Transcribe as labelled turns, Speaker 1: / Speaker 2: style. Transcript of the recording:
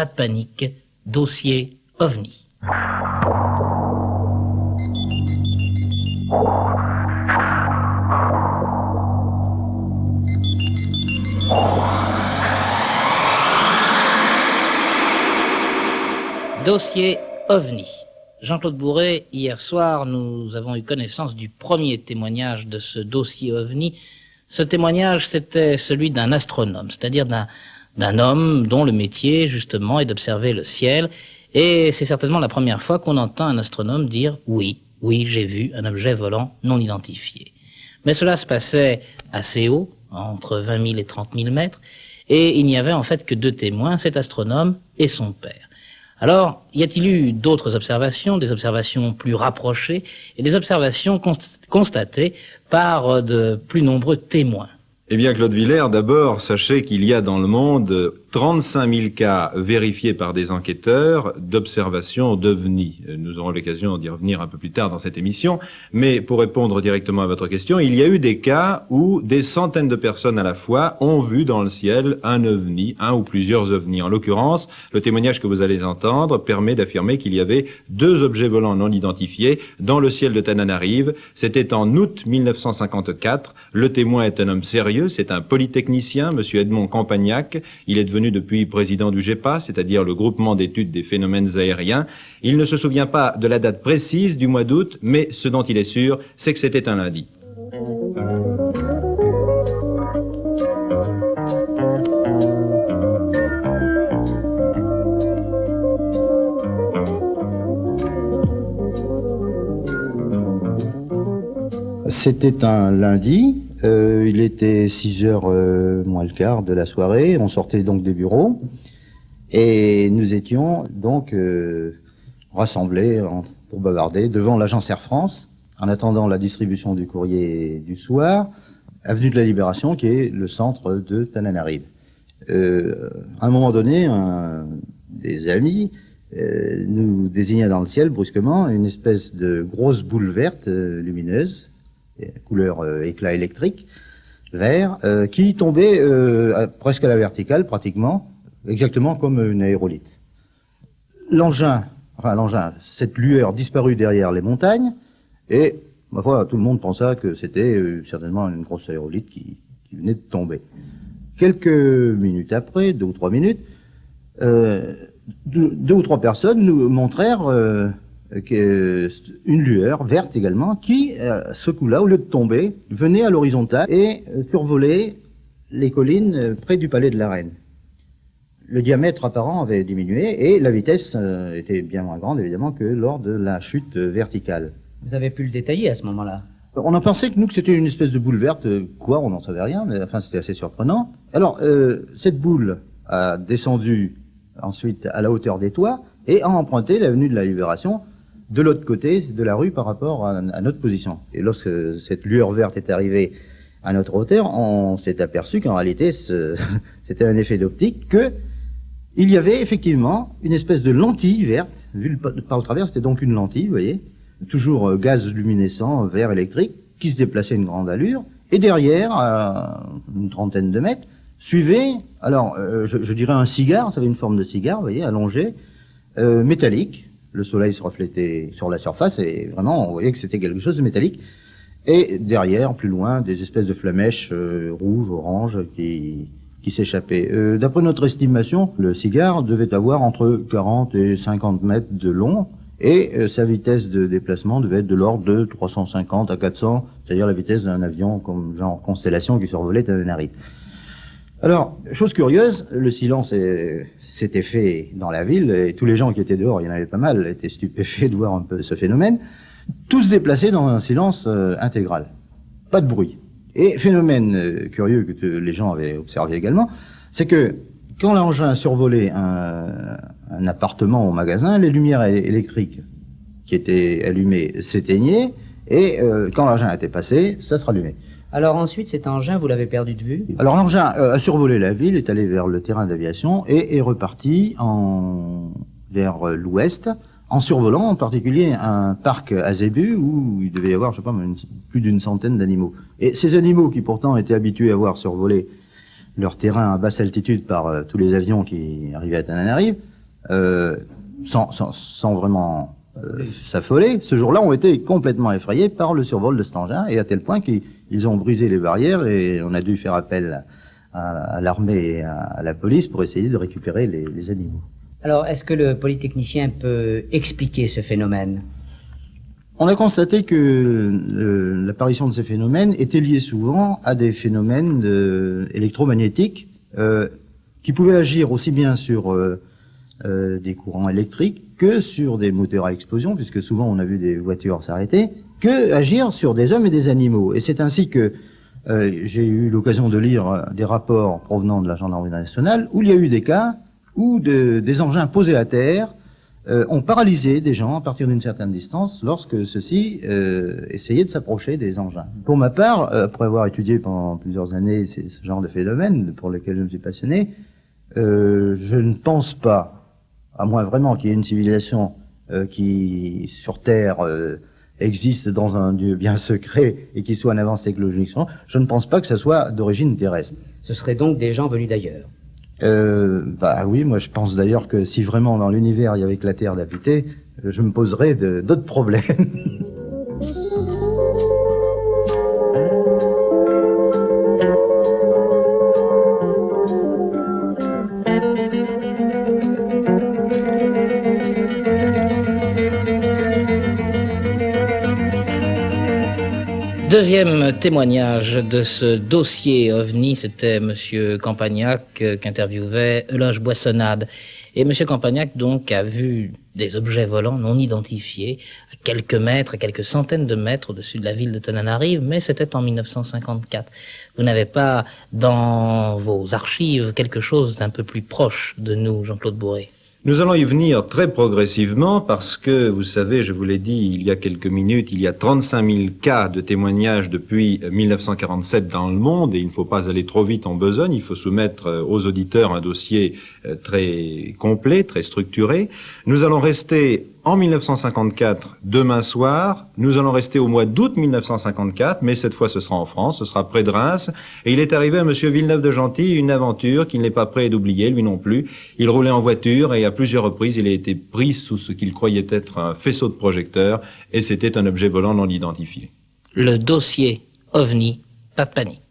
Speaker 1: pas de panique, dossier OVNI. Dossier OVNI. Jean-Claude Bourret, hier soir, nous avons eu connaissance du premier témoignage de ce dossier OVNI. Ce témoignage, c'était celui d'un astronome, c'est-à-dire d'un homme dont le métier, justement, est d'observer le ciel. Et c'est certainement la première fois qu'on entend un astronome dire « oui, j'ai vu un objet volant non identifié ». Mais cela se passait assez haut, entre 20 000 et 30 000 mètres, et il n'y avait en fait que deux témoins, cet astronome et son père. Alors, y a-t-il eu d'autres observations, des observations plus rapprochées, et des observations constatées par de plus nombreux témoins?
Speaker 2: Eh bien, Claude Villers, d'abord, sachez qu'il y a dans le monde 35 000 cas vérifiés par des enquêteurs d'observation d'OVNI. Nous aurons l'occasion d'y revenir un peu plus tard dans cette émission, mais pour répondre directement à votre question, il y a eu des cas où des centaines de personnes à la fois ont vu dans le ciel un OVNI, un ou plusieurs OVNI. En l'occurrence, le témoignage que vous allez entendre permet d'affirmer qu'il y avait deux objets volants non identifiés dans le ciel de Tananarive. C'était en août 1954. Le témoin est un homme sérieux, c'est un polytechnicien, monsieur Edmond Campagnac. Il est devenu depuis président du GEPA, c'est-à-dire le groupement d'études des phénomènes aériens. Il ne se souvient pas de la date précise du mois d'août, mais ce dont il est sûr, c'est que c'était un lundi.
Speaker 3: C'était un lundi. Il était 6h moins le quart de la soirée, on sortait donc des bureaux et nous étions donc rassemblés pour bavarder devant l'agence Air France en attendant la distribution du courrier du soir, avenue de la Libération qui est le centre de Tananarive. À un moment donné, un des amis nous désigna dans le ciel brusquement une espèce de grosse boule verte lumineuse, couleur éclat électrique, vert, qui tombait presque à la verticale, pratiquement, exactement comme une aérolite. L'engin, cette lueur disparut derrière les montagnes, et, ma foi, tout le monde pensa que c'était certainement une grosse aérolite qui venait de tomber. Quelques minutes après, 2 ou 3 minutes, deux ou trois personnes nous montrèrent une lueur verte également qui, ce coup-là, au lieu de tomber, venait à l'horizontale et survolait les collines près du palais de la Reine. Le diamètre apparent avait diminué et la vitesse était bien moins grande, évidemment, que lors de la chute verticale.
Speaker 4: Vous avez pu le détailler à ce moment-là?
Speaker 3: On a pensé que c'était une espèce de boule verte, quoi, on n'en savait rien, mais enfin c'était assez surprenant. Alors, cette boule a descendu ensuite à la hauteur des toits et a emprunté l'avenue de la Libération de l'autre côté de la rue par rapport à notre position. Et lorsque cette lueur verte est arrivée à notre hauteur, on s'est aperçu qu'en réalité, c'était un effet d'optique, que il y avait effectivement une espèce de lentille verte, vue par le travers, c'était donc une lentille, vous voyez, toujours gaz luminescent, vert électrique, qui se déplaçait à une grande allure, et derrière, à une trentaine de mètres, suivait, alors, je dirais un cigare, ça avait une forme de cigare, vous voyez, allongé, métallique. Le soleil se reflétait sur la surface et vraiment, on voyait que c'était quelque chose de métallique. Et derrière, plus loin, des espèces de flamèches rouges, oranges qui s'échappaient. D'après notre estimation, le cigare devait avoir entre 40 et 50 mètres de long et sa vitesse de déplacement devait être de l'ordre de 350 à 400, c'est-à-dire la vitesse d'un avion comme genre Constellation qui survolait Tananarive. Alors, chose curieuse, le silence s'était fait dans la ville, et tous les gens qui étaient dehors, il y en avait pas mal, étaient stupéfaits de voir un peu ce phénomène, tous déplacés dans un silence intégral. Pas de bruit. Et phénomène curieux que les gens avaient observé également, c'est que quand l'engin survolait un appartement ou magasin, les lumières électriques qui étaient allumées s'éteignaient, et quand l'engin était passé, ça se rallumait.
Speaker 4: Alors ensuite, cet engin, vous l'avez perdu de vue?
Speaker 3: Alors l'engin a survolé la ville, est allé vers le terrain d'aviation et est reparti vers l'ouest, en survolant en particulier un parc à Zébu où il devait y avoir, je sais pas, plus d'une centaine d'animaux. Et ces animaux qui pourtant étaient habitués à voir survoler leur terrain à basse altitude par tous les avions qui arrivaient à Tananarive, sans vraiment s'affoler, ce jour-là ont été complètement effrayés par le survol de cet engin, et à tel point qu'ils ont brisé les barrières, et on a dû faire appel à l'armée et à la police pour essayer de récupérer les animaux.
Speaker 4: Alors, est-ce que le polytechnicien peut expliquer ce phénomène?
Speaker 3: On a constaté que l'apparition de ces phénomènes était liée souvent à des phénomènes électromagnétiques qui pouvaient agir aussi bien sur des courants électriques que sur des moteurs à explosion, puisque souvent on a vu des voitures s'arrêter, que agir sur des hommes et des animaux. Et c'est ainsi que j'ai eu l'occasion de lire des rapports provenant de la gendarmerie nationale où il y a eu des cas où des engins posés à terre ont paralysé des gens à partir d'une certaine distance lorsque ceux-ci essayaient de s'approcher des engins. Pour ma part, après avoir étudié pendant plusieurs années ce genre de phénomène pour lequel je me suis passionné, je ne pense pas, à moins vraiment qu'il y ait une civilisation qui, sur Terre, existe dans un lieu bien secret et qui soit en avance technologique, je ne pense pas que ça soit d'origine terrestre.
Speaker 4: Ce seraient donc des gens venus d'ailleurs.
Speaker 3: Bah oui, moi je pense d'ailleurs que si vraiment dans l'univers il y avait que la Terre d'habiter, je me poserais d'autres problèmes.
Speaker 1: Deuxième témoignage de ce dossier OVNI, c'était Monsieur Campagnac qu'interviewait Euloge Boissonnade. Et Monsieur Campagnac, donc, a vu des objets volants non identifiés à quelques mètres, à quelques centaines de mètres au-dessus de la ville de Tananarive, mais c'était en 1954. Vous n'avez pas dans vos archives quelque chose d'un peu plus proche de nous, Jean-Claude Bourré?
Speaker 2: Nous allons y venir très progressivement parce que, vous savez, je vous l'ai dit il y a quelques minutes, il y a 35 000 cas de témoignages depuis 1947 dans le monde et il ne faut pas aller trop vite en besogne, il faut soumettre aux auditeurs un dossier très complet, très structuré. Nous allons rester en 1954 demain soir, nous allons rester au mois d'août 1954, mais cette fois ce sera en France, ce sera près de Reims, et il est arrivé à monsieur Villeneuve de Gentil une aventure qu'il n'est pas prêt d'oublier, lui non plus. Il roulait en voiture et à plusieurs reprises il a été pris sous ce qu'il croyait être un faisceau de projecteurs, et c'était un objet volant non identifié.
Speaker 1: Le dossier OVNI, pas de panique.